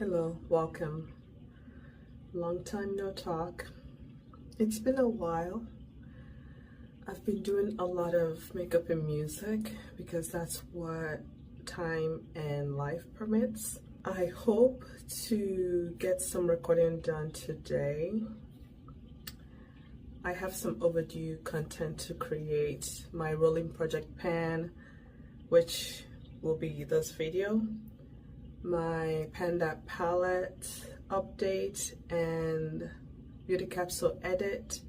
Hello, welcome. Long time no talk. It's been a while. I've been doing a lot of makeup and music because that's what time and life permits. I hope to get some recording done today. I have some overdue content to create. My rolling project pan, which will be this video, my Panda palette update, and beauty capsule edit.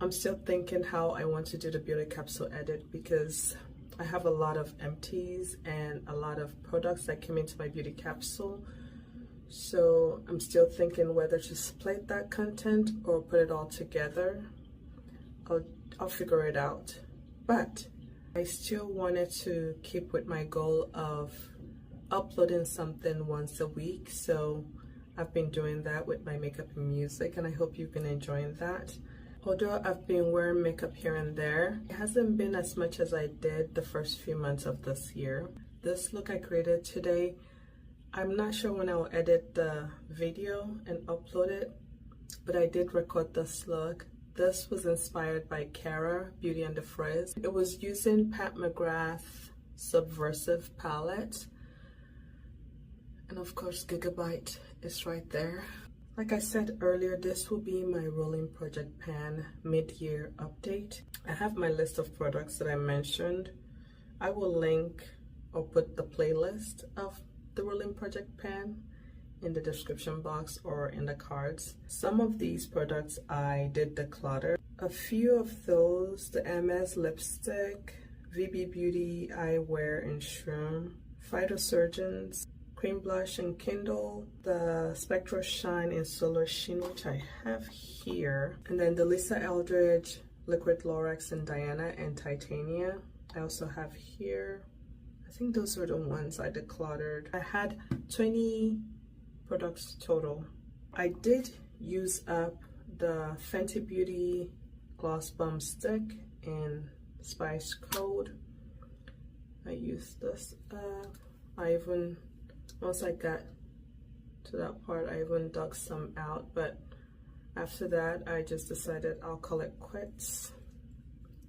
I'm still thinking how I want to do the beauty capsule edit because I have a lot of empties and a lot of products that came into my beauty capsule. So I'm still thinking whether to split that content or put it all together. I'll figure it out. But I still wanted to keep with my goal of uploading something once a week. So I've been doing that with my makeup and music, and I hope you've been enjoying that. Although I've been wearing makeup here and there, it hasn't been as much as I did the first few months of this year. This look I created today, I'm not sure when I'll edit the video and upload it, but I did record this look. This was inspired by Cara Beauty and the Frizz. It was using Pat McGrath Subversive palette, and of course Gigabyte is right there. Like I said earlier, this will be my rolling project pan mid-year update. I have my list of products that I mentioned. I will link or put the playlist of the rolling project pan in the description box or in the cards. Some of these products I did declutter. A few of those, the MS lipstick, VB Beauty eyewear and shroom, Phytosurgeons cream blush and Kindle, the Spectral Shine in Solar Sheen, which I have here, and then the Lisa Eldridge Liquid Lorax and Diana and Titania I also have here. I think those are the ones I decluttered. I had 20 products total. I did use up the Fenty Beauty Gloss Bomb Stick in Spice Code. I used this up. Once I got to that part, I even dug some out, but after that, I just decided I'll call it quits.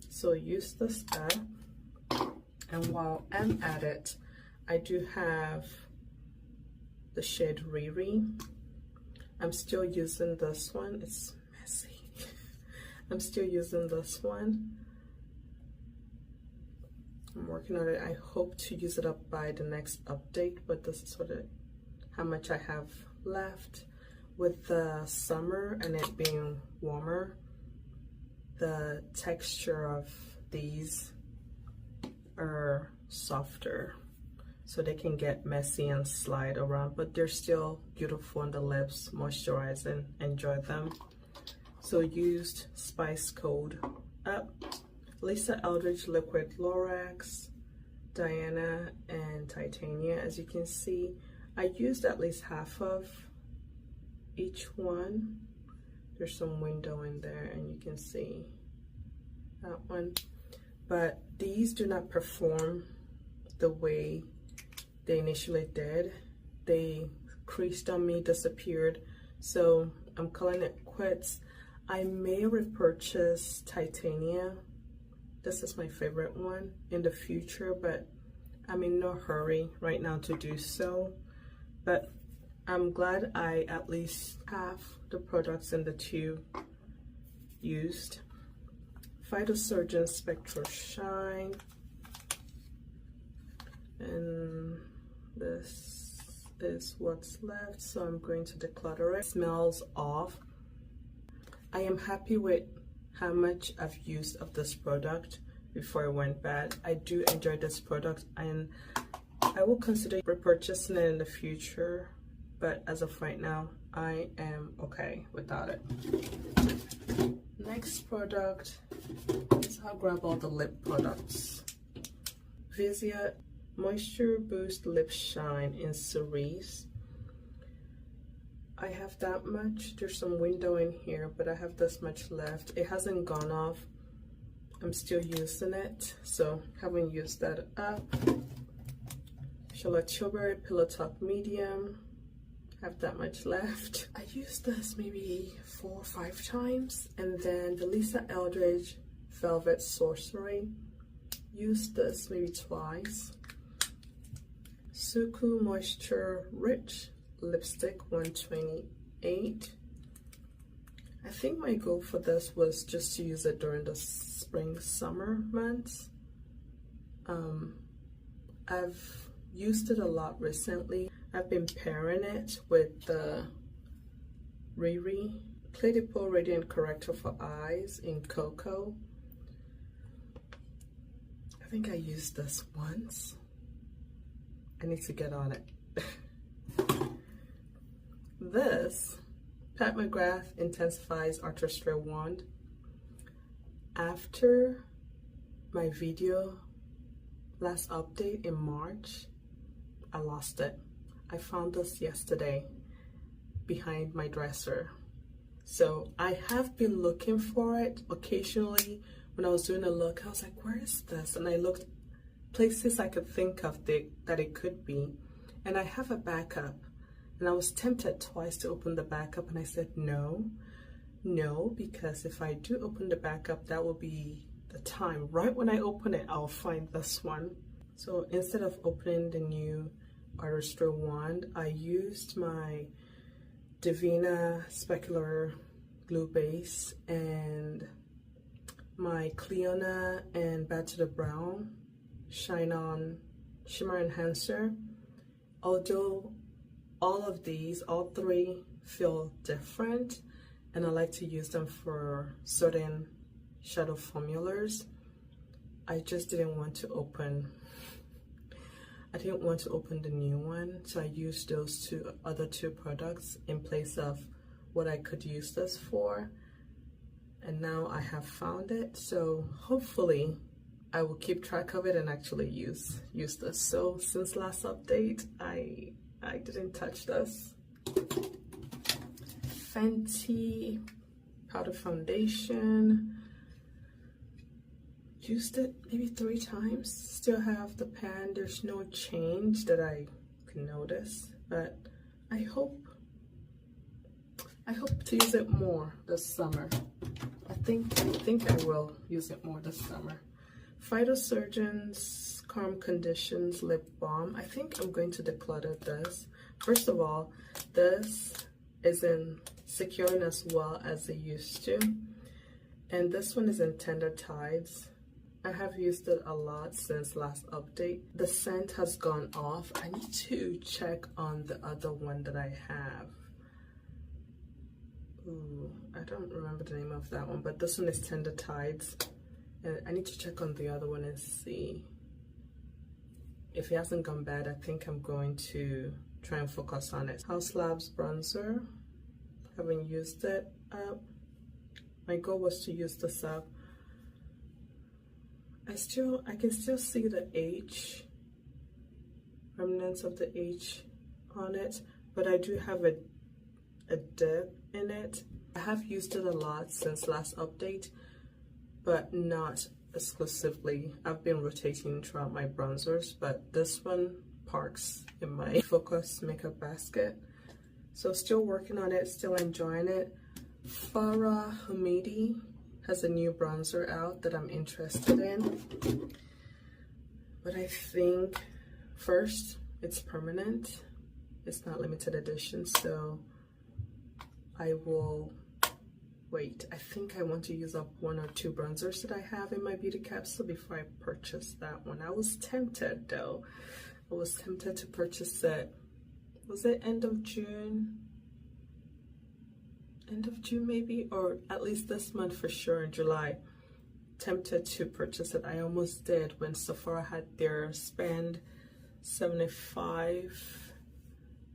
So use this up. And while I'm at it, I do have the shade Riri. I'm still using this one. It's messy. I'm still using this one. I'm working on it. I hope to use it up by the next update, but this is sort of how much I have left. With the summer and it being warmer, the texture of these are softer, so they can get messy and slide around, but they're still beautiful on the lips, moisturizing. Enjoy them. So used Spice Code up, Lisa Eldridge Liquid Lorax, Diana and Titania. As you can see, I used at least half of each one. There's some window in there and you can see that one. But these do not perform the way they initially did. They creased on me, disappeared. So I'm calling it quits. I may repurchase Titania. This is my favorite one in the future, but I'm in no hurry right now to do so. But I'm glad I at least have the products in the tube used. Phytosurgeon Spectral Shine, and this is what's left, so I'm going to declutter it. Smells off. I am happy with how much I've used of this product before it went bad. I do enjoy this product and I will consider repurchasing it in the future, but as of right now I am okay without it. Next product is I'll grab all the lip products. Vizia Moisture Boost Lip Shine in Cerise. I have that much. There's some window in here, but I have this much left. It hasn't gone off. I'm still using it, so haven't used that up. Charlotte Tilbury Pillow Talk Medium. I have that much left. I used this maybe 4 or 5 times. And then the Lisa Eldridge Velvet Sorcery. Used this maybe twice. Suku Moisture Rich Lipstick 128. I think my goal for this was just to use it during the spring summer months. I've used it a lot recently. I've been pairing it with the Riri Clé de Peau Radiant Corrector for Eyes in Cocoa. I think I used this once. I need to get on it. This Pat McGrath Intensifies Artistry Wand. After my video last update in March, I lost it. I found this yesterday behind my dresser. So I have been looking for it occasionally. When I was doing a look, I was like, where is this? And I looked places I could think of that it could be. And I have a backup. And I was tempted twice to open the backup, and I said no, because if I do open the backup, that will be the time. Right when I open it, I'll find this one. So instead of opening the new Artistry Wand, I used my Divina Specular Glue Base and my Cleona and Bad to the Brown Shine On Shimmer Enhancer. Although all of these, all 3 feel different, and I like to use them for certain shadow formulas, I just didn't want to open the new one, so I used those other two products in place of what I could use this for, and now I have found it, so hopefully I will keep track of it and actually use this. So since last update, I didn't touch this. Fenty Powder Foundation. Used it maybe 3 times. Still have the pan. There's no change that I can notice, but I hope to use it more this summer. I think I will use it more this summer. Phytosurgeon's Calm Conditions Lip Balm. I think I'm going to declutter this. First of all, this isn't securing as well as it used to. And this one is in Tender Tides. I have used it a lot since last update. The scent has gone off. I need to check on the other one that I have. Ooh, I don't remember the name of that one, but this one is Tender Tides. And I need to check on the other one and see. If it hasn't gone bad, I think I'm going to try and focus on it. House Labs Bronzer. Haven't used it up. My goal was to use this up. I can still see the H, remnants of the H on it, but I do have a dip in it. I have used it a lot since last update, but not exclusively. I've been rotating throughout my bronzers, but this one parks in my Focus makeup basket. So still working on it, still enjoying it. Farah Hamidi has a new bronzer out that I'm interested in, but I think first it's permanent, it's not limited edition, so I will wait. I think I want to use up 1 or 2 bronzers that I have in my beauty capsule before I purchase that one. I was tempted though. I was tempted to purchase it. Was it end of June? End of June maybe, or at least this month for sure, in July. Tempted to purchase it. I almost did when Sephora had their spend 75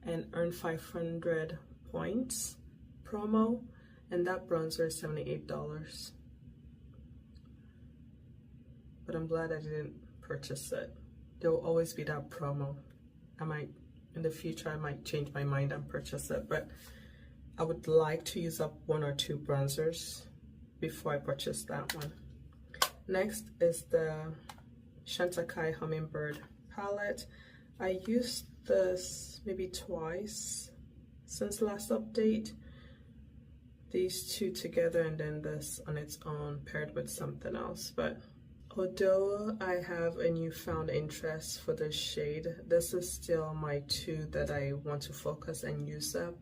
and earn 500 points promo, and that bronzer is $78. But I'm glad I didn't purchase it. There will always be that promo. In the future I might change my mind and purchase it, but I would like to use up 1 or 2 bronzers before I purchase that one. Next is the Chantecaille Hummingbird palette. I used this maybe twice since last update. These two together and then this on its own paired with something else. But although I have a newfound interest for this shade, this is still my two that I want to focus and use up.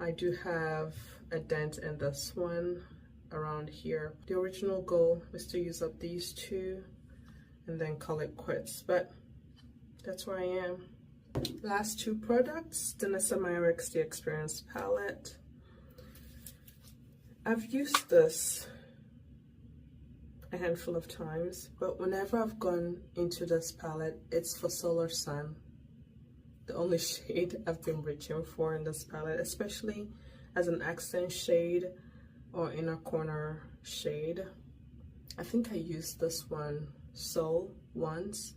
I do have a dent in this one around here. The original goal was to use up these two and then call it quits, but that's where I am. Last two products, the Nisamyrix The Experience palette. I've used this a handful of times, but whenever I've gone into this palette, it's for Solar Sun. The only shade I've been reaching for in this palette, especially as an accent shade or inner corner shade. I think I used this one Soul once,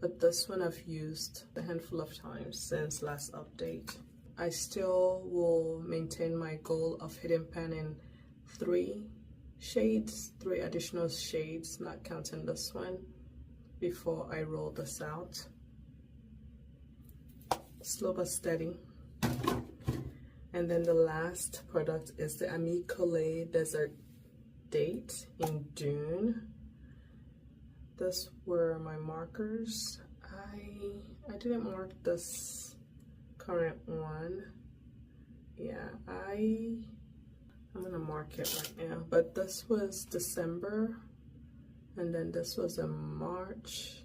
but this one I've used a handful of times since last update. I still will maintain my goal of hidden pen in 3 shades, 3 additional shades, not counting this one, before I roll this out. Slow but steady. And then the last product is the Colêë Desert Date in Dune. These were my markers. I didn't mark this current one. Yeah, I'm gonna mark it right now. But this was December, and then this was in March,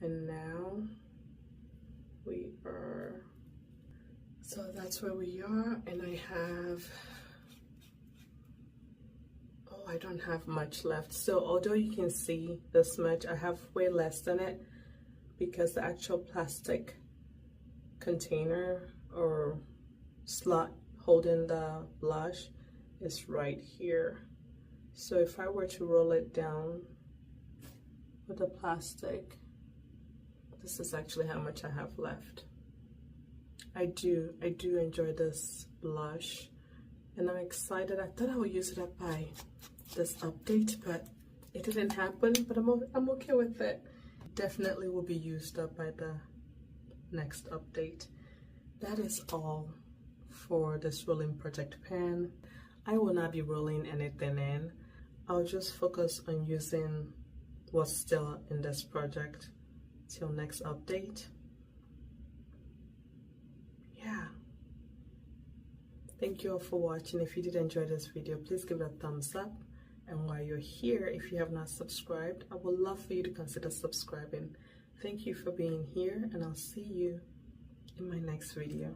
and now we are, so that's where we are. And I have, oh, I don't have much left. So although you can see this much, I have way less than it because the actual plastic container or slot holding the blush is right here. So if I were to roll it down with the plastic, this is actually how much I have left. I do enjoy this blush, and I'm excited. I thought I would use it up by this update, but it didn't happen. But I'm okay with it. Definitely will be used up by the next update. That is all for this rolling project pan. I will not be rolling anything in. I'll just focus on using what's still in this project till next update. Yeah, thank you all for watching. If you did enjoy this video, please give it a thumbs up, and while you're here, if you have not subscribed, I would love for you to consider subscribing. Thank you for being here, and I'll see you in my next video.